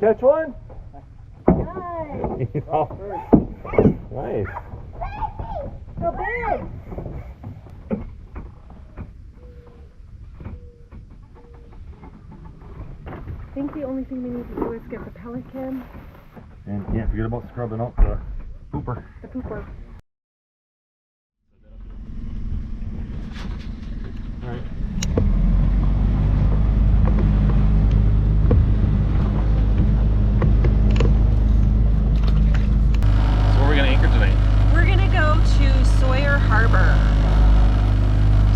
catch one? Nice. Nice. So big. I think the only thing we need to do is get the pelican. And can't forget about scrubbing up the pooper. The pooper. Alright. So where are we going to anchor tonight? We're gonna go to Sawyer Harbor.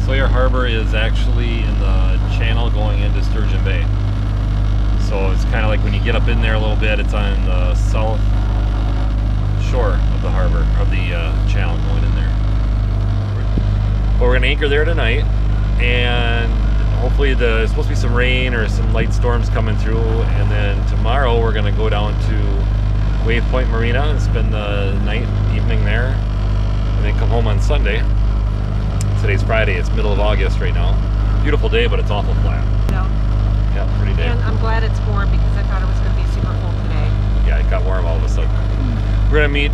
Sawyer Harbor is actually in the channel going into Sturgeon Bay. So it's kind of like when you get up in there a little bit, it's on the south shore of the harbor, of the channel going in there. But we're going to anchor there tonight, and hopefully there's supposed to be some rain or some light storms coming through, and then tomorrow we're going to go down to Wave Pointe Marina and spend the evening there, and then come home on Sunday. Today's Friday, it's middle of August right now. Beautiful day, but it's awful flat. No. Yeah, pretty day. And I'm glad it's warm because I thought it was going to be super cold today. Yeah, it got warm all of a sudden. We're going to meet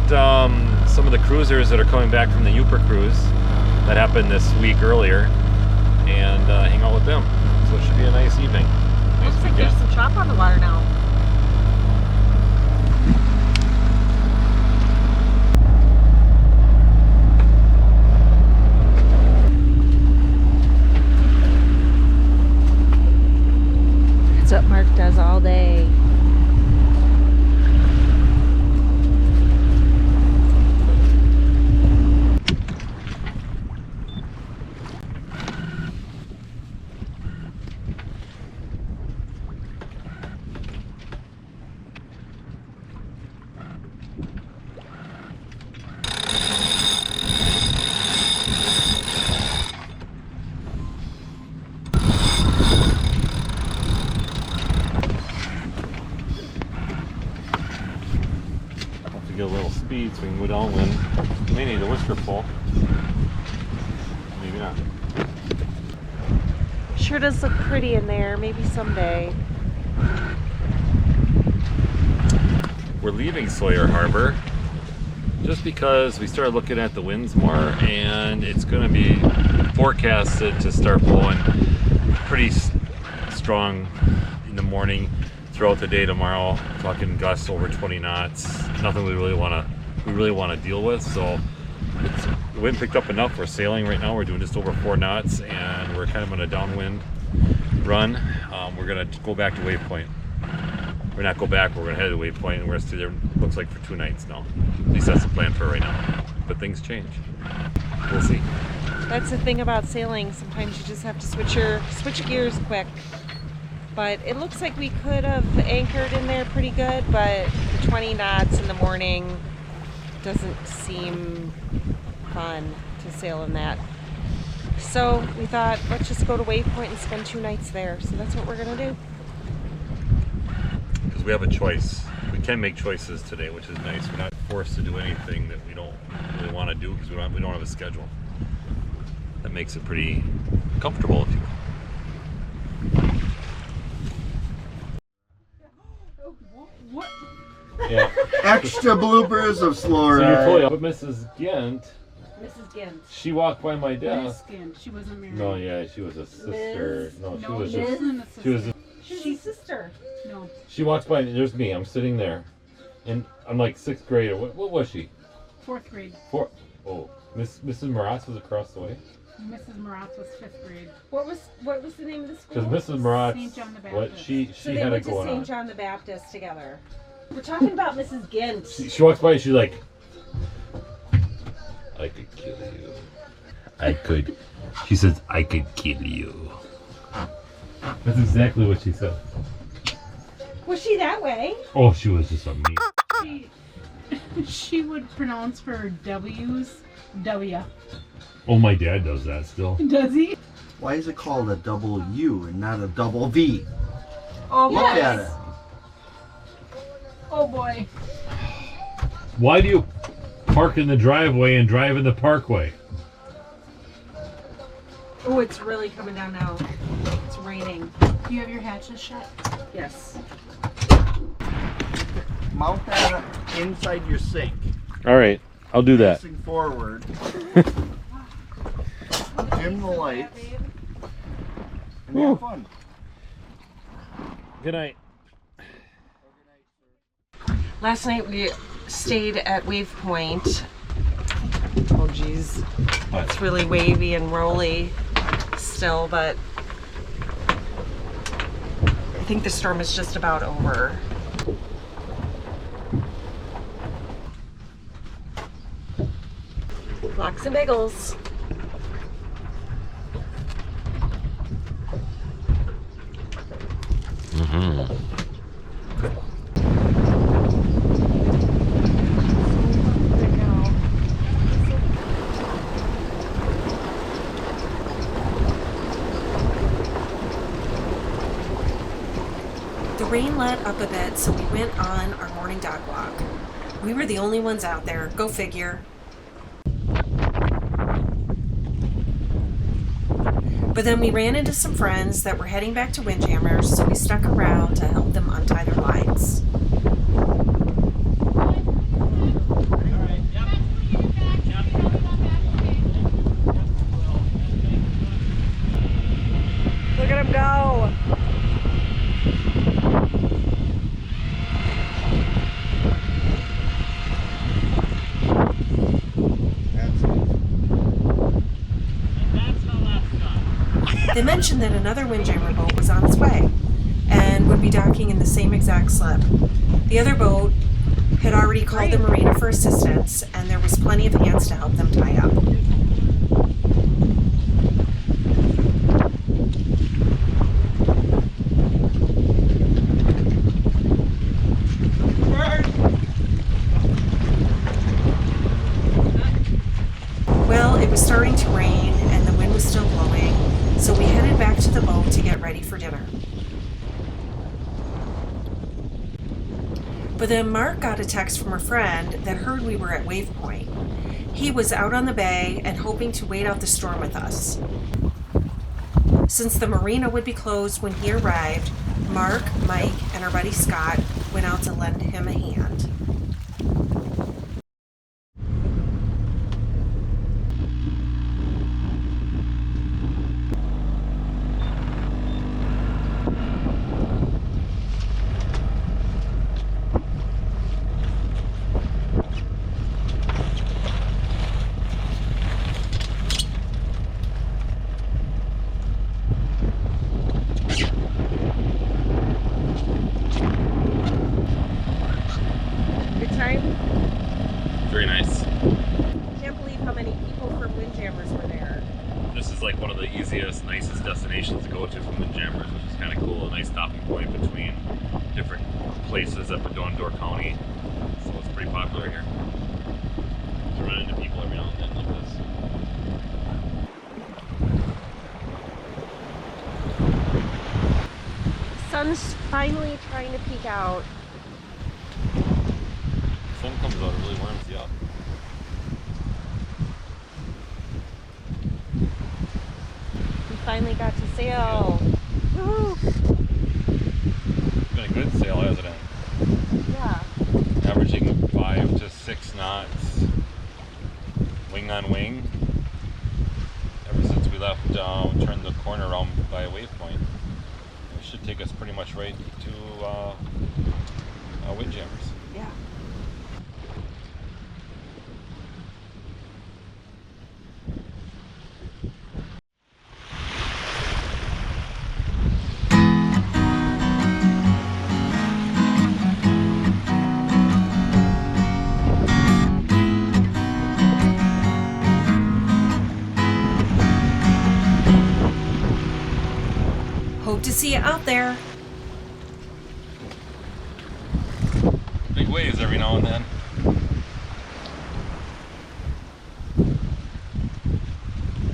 some of the cruisers that are coming back from the Yooper cruise that happened this week earlier, and hang out with them. So it should be a nice evening. Nice Looks like weekend. there's some chop on the water now. That's what Mark does all day. Get a little speed so we can go downwind. We may need a whisker pull. Maybe not. Sure does look pretty in there. Maybe someday. We're leaving Sawyer Harbor just because we started looking at the winds more, and it's going to be forecasted to start blowing pretty strong in the morning. Throughout the day tomorrow, talking gusts over 20 knots. Nothing we really want to deal with. So the wind picked up enough. We're sailing right now. We're doing just over 4 knots, and we're kind of on a downwind run. We're gonna go back to Wave Pointe. We're not go back. We're gonna head to Wave Pointe, and we're gonna stay there. Looks like for 2 nights now. At least that's the plan for right now. But things change. We'll see. That's the thing about sailing. Sometimes you just have to switch gears quick. But it looks like we could have anchored in there pretty good, but the 20 knots in the morning doesn't seem fun to sail in that. So we thought, let's just go to Wave Pointe and spend 2 nights there. So that's what we're gonna do. Because we have a choice. We can make choices today, which is nice. We're not forced to do anything that we don't really want to do because we don't have a schedule. That makes it pretty comfortable, if you will. What? Yeah. Extra bloopers of slow So you're ride. totally but Mrs. Gint, Mrs. Gint. she walked by my desk. Skin. She wasn't married. No, yeah, she was a sister. No, she No, was she just. wasn't a She was. sister. She's a sister. No. She walks by. There's me. I'm sitting there, and I'm like 6th grade. Or what was she? 4th grade. Oh, Mrs. Maratz was across the way. Mrs. Maratz was 5th grade. What was the name of the school? Because Mrs. Maratz, St. John the what Baptist. she So they had went it to going St. on. John the Baptist together. We're talking about Mrs. Gint. She walks by. And she's like, I could kill you. I could. She says, I could kill you. That's exactly what she said. Was she that way? Oh, she was just a mean. She would pronounce her W's W. Oh, my dad does that still. Does he? Why is it called a double U and not a double V? Oh, Look yes. at it. Oh boy. Why do you park in the driveway and drive in the parkway? Oh, it's really coming down now. It's raining. Do you have your hatches shut? Yes. Mount that inside your sink. All right, I'll do that. Facing forward. Dim the lights. And have fun. Good night. Last night we stayed at Wave Pointe. Oh geez, it's really wavy and rolly still, but I think the storm is just about over. Locks and bagels. The rain let up a bit, so we went on our morning dog walk. We were the only ones out there, go figure. But then we ran into some friends that were heading back to Windjammers, so we stuck around to help them untie their lines. Look at him go! They mentioned that another Windjammer boat was on its way and would be docking in the same exact slip. The other boat had already called the marina for assistance, and there was plenty of hands to help them tie up. Well, it was starting to rain and the wind was still blowing, so we headed back to the boat to get ready for dinner. But then Mark got a text from a friend that heard we were at Wave Pointe. He was out on the bay and hoping to wait out the storm with us. Since the marina would be closed when he arrived, Mark, Mike, and our buddy Scott went out to lend him a hand. Very nice. Can't believe how many people from Windjammers were there. This is like one of the easiest, nicest destinations to go to from Windjammers, which is kind of cool. A nice stopping point between different places up in Door County. So it's pretty popular here. To run into people every now and then like this. Sun's finally trying to peek out. The sun comes out, it really warms you up. We finally got to sail. Woo! It's been a good sail, hasn't it? Yeah. Averaging 5 to 6 knots, wing on wing. Ever since we left, turned the corner around by Wave Pointe. It should take us pretty much right to Windjammers. Yeah. Hope to see you out there. Big waves every now and then.